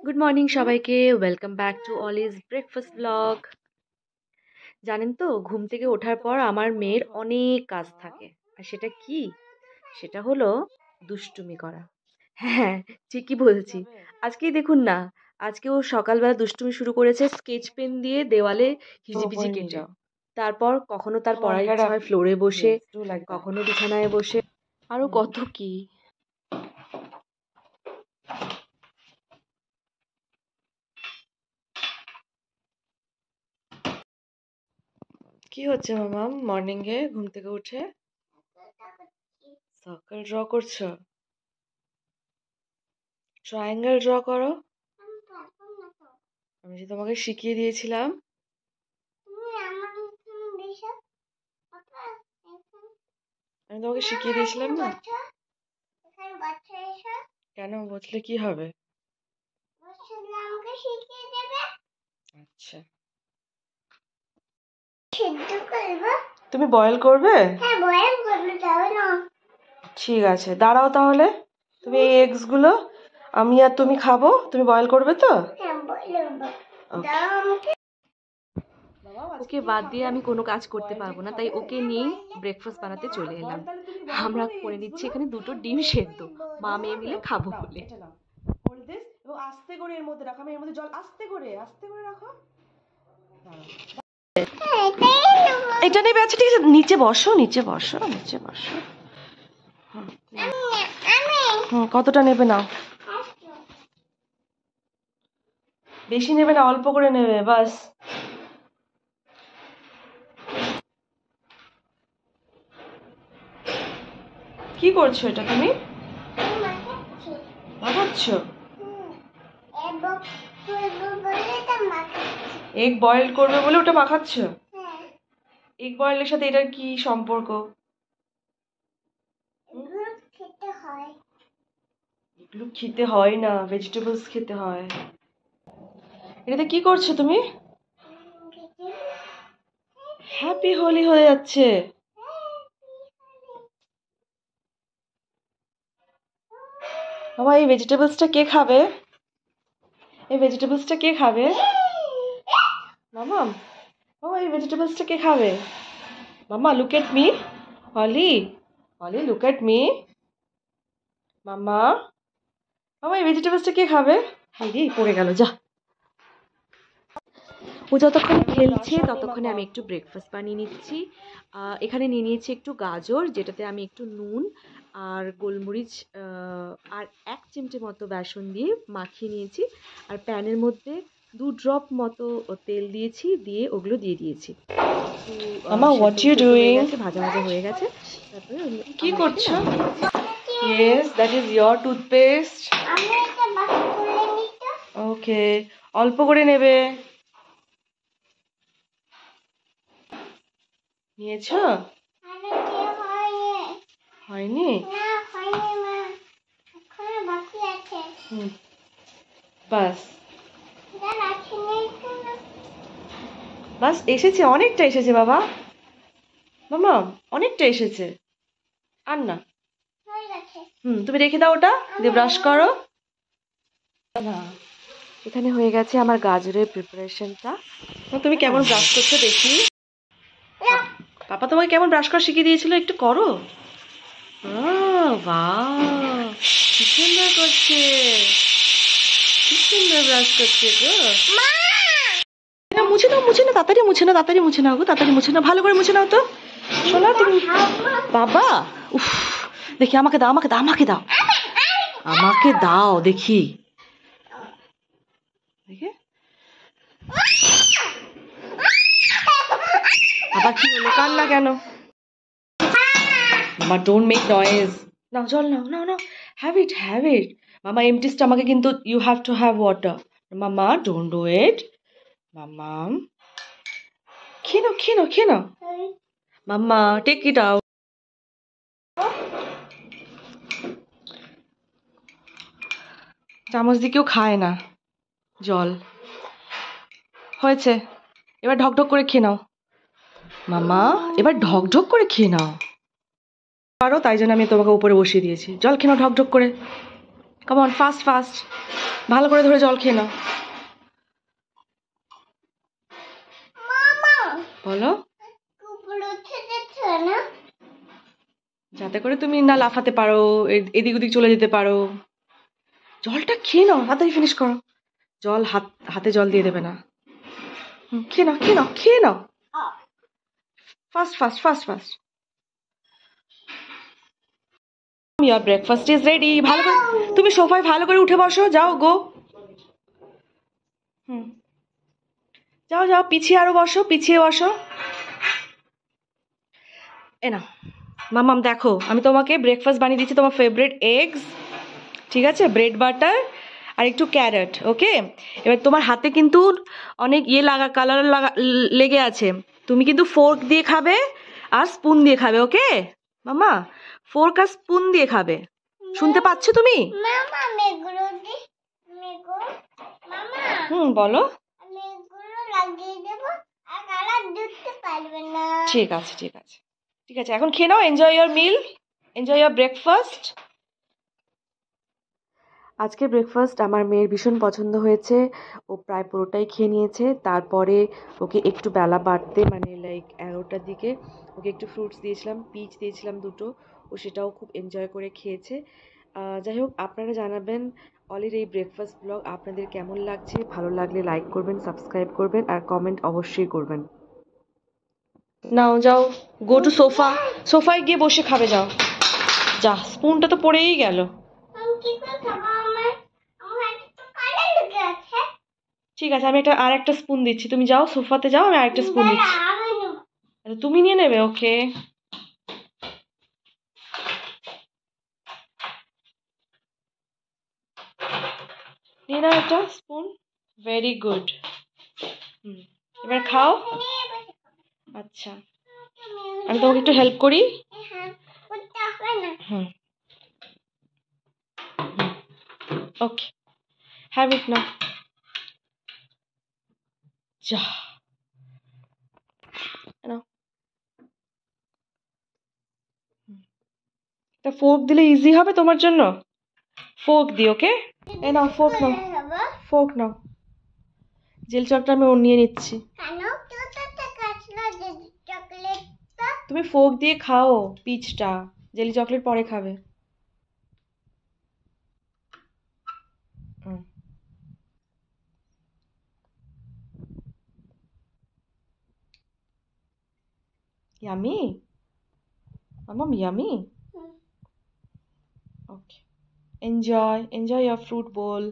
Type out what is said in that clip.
Good morning সবাইকে। Welcome back to Ollie's breakfast blog. জানেন তো, ঘুম থেকে ওঠার পর আমার মেয়ের অনেক কাজ থাকে। আর সেটা কি? সেটা হলো দুষ্টুমি করা। হ্যাঁ, ঠিকই বলছি। আজকেই দেখুন না, আজকে ও সকালবেলা দুষ্টুমি শুরু করেছে স্কেচ পেন দিয়ে দেওয়ালে হিজিবিজি কেটে। তারপর কখনো তার পড়ার ইচ্ছা হয় ফ্লোরে বসে, কখনো বিছানায় বসে, আরো কত কি। কি হচ্ছে মামা মর্নিং এ ঘুম থেকে উঠে? সার্কেল ড্র করছো? ট্রায়াঙ্গেল ড্র করো। আমি যে তোমাকে শিখিয়ে দিয়েছিলাম। আমি তোমাকে শিখিয়ে দিয়েছিলাম না? কেন বসলে কি হবে? আচ্ছা, তুমি বয়েল করবে? ঠিক আছে, দাঁড়াও তাহলে। তুমি এই এগস গুলো আমি আর তুমি খাবো। তুমি বয়েল করবে তো? ওকে বাদ দিয়ে আমি কোনো কাজ করতে পারবো না, তাই ওকে নিয়েই ব্রেকফাস্ট বানাতে চলে এলাম। আমরা করে নিচ্ছি এখানে দুটো ডিম সেদ্ধ, মা মেয়ে মিলে খাবো বলে। হোল্ড দিস এবং আস্তে করে এর মধ্যে রাখো। আমি এর মধ্যে জল আস্তে করে রাখো। এটা নেবে? আচ্ছা ঠিক আছে, নিচে বসো। কতটা নেবে নাও? বেশি নেবে না, অল্প করে নেবে বাস। কি করছো এটা তুমি? মাখাচ্ছো? এগ বয়েল করবে বলে ওটা মাখাচ্ছো? এগ বয়েলের সাথে এটার কি সম্পর্ক? এগুলো খেতে হয় না, ভেজিটেবলস খেতে হয়। এটাতে কি করছো তুমি? হ্যাপি হোলি হয়ে যাচ্ছে। বাবা, এই ভেজিটেবলসটা কে খাবে? মামা, এই ভেজিটেবলসটা কে খাবে? মামা, look at me. Holly, look at me. মামা, এই ভেজিটেবলসটা কে খাবে? হাইরে, পড়ে গেল, যা। ও যতক্ষণ খেলছে ততক্ষণে আমি একটু ব্রেকফাস্ট বানিয়ে নিচ্ছি। এখানে নিয়ে নিয়েছি একটু গাজর, যেটাতে আমি একটু নুন আর গোলমরিচ আর 1 চিমটে মতো বেসন দিয়ে মাখিয়ে নিয়েছি। আর প্যানের মধ্যে 2 ড্রপ মতো তেল দিয়েছি, দিয়ে ওগুলো দিয়ে দিয়েছি। মামা, হোয়াট ইউ ডুইং? ভাজা হয়ে গেছে। তারপরে কি করছো? Yes, that is your toothpaste. Okay, অল্প করে নেবে। নিয়েছো? হয়নি? বাস এসেছে, অনেকটা এসেছে বাবা। মামা, অনেকটা এসেছে, আর না। তুমি রেখে দাও ওটা, দিয়ে ব্রাশ করো। এখানে হয়ে গেছে আমার গাজরের প্রিপারেশনটা। তুমি কেমন ব্রাশ করছো দেখি। পাপা তোমাকে কেমন ব্রাশ করা শিখিয়ে দিয়েছিল, একটু করো। বাহ, কি সুন্দর করছে, কি সুন্দর ব্রাশ করছে গো। মুছে নাও, তাড়াতাড়ি মুছে নাও গো, ভালো করে মুছে নাও তো। শোনো তুমি। বাবা, উফ, দেখি, আমাকে দাও দেখি। আবার কি হলো, কান্না কেন? মামা, ডোন্ট মেক নয়েজ। নাও জল, নাও, হ্যাভ ইট। মামা, এমটি স্টমাকে কিন্তু you have to have water. মামা, ডোন্ট ডু ইট। মামা, খেয়ে নাও। মামা, টেক ইট আউট। চামচ দিয়ে কেউ খায় না জল। হয়েছে, এবার ঢকঢক করে খেয়ে নাও। মামা, এবার ঢকঢক করে খেয়ে নাও। পারো, তাই জন্য আমি তোমাকে উপরে বসিয়ে দিয়েছি। জল খেয়ে নাও ঢকঢক করে। কাম অন, ফাস্ট ফাস্ট, ভালো করে ধরে জল খেয়ে নাও। বলো, যাতে করে তুমি না লাফাতে পারো, এদিক ওদিক চলে যেতে পারো। জলটা খেয়ে নাও, তাড়াতাড়ি ফিনিশ করো। জল হাতে জল দিয়ে দেবে না। খেয়ে নাও, খেয়ে নাও, খেয়ে নাও, fast fast fast fast. Your breakfast is ready. ভালো করে তুমি সোফায় ভালো করে উঠে বসো, যাও গো। যাও যাও, পিছিয়ে আরো বসো, পিছিয়ে বসো। এ না মামাম, দেখো আমি তোমাকে ব্রেকফাস্ট বানিয়ে দিচ্ছি, তোমার ফেভারিট এগস, ঠিক আছে, ব্রেড বাটার আর একটু ক্যারট, ওকে। এবার তোমার হাতে কিন্তু অনেক কালার লেগে আছে, তুমি কিন্তু ফোর্ক দিয়ে খাবে আর স্পুন দিয়ে খাবে, ওকে মামা, ফোর্ক আর স্পুন দিয়ে খাবে, শুনতে পাচ্ছ তুমি? বলো। ঠিক আছে ঠিক আছে ঠিক আছে, এখন খেয়ে নাও, enjoy your meal, enjoy your breakfast. আজকের ব্রেকফাস্ট আমার মেয়ের ভীষণ পছন্দ হয়েছে, ও প্রায় পুরোটাই খেয়ে নিয়েছে। তারপরে ওকে একটু বেলা বাড়তে মানে লাইক 11টার দিকে ওকে একটু ফ্রুটস দিয়েছিলাম, পিচ দিয়েছিলাম 2টো, ও সেটাও খুব এনজয় করে খেয়েছে। যাই হোক, আপনারা জানাবেন অলির এই ব্রেকফাস্ট ব্লগ আপনাদের কেমন লাগছে। ভালো লাগলে লাইক করবেন, সাবস্ক্রাইব করবেন আর কমেন্ট অবশ্যই করবেন। নাও যাও, গো টু সোফা, সোফায় গিয়ে বসে খাবে, যাও। যা, স্পুনটা তো পড়েই গেল। ঠিক আছে, আমি আর একটা স্পুন দিচ্ছি, তুমি যাও সোফাতে যাও, আমি আরেকটা স্পুন দিচ্ছি। তুমি নিয়ে নেবে, ওকে। নিয়ে নাও একটা স্পুন, ভেরি গুড। এবার খাও। আচ্ছা, আমি তোমাকে একটু হেল্প করি। ওকে, হ্যাভ ইট নাও। যা, একটা ফোর্ক দিলে ইজি হবে তোমার জন্য, ফোর্ক দিই, ওকে। এ নাও, ফোর্ক নাও, ফোর্ক নাও। জেল চকটা আমি নিয়ে নিচ্ছি, তুমি ফোর্ক দিয়ে খাও পিচটা, জেলি চকলেট পরে খাবে। Yummy Mamam, yummy. Okay, enjoy your fruit bowl.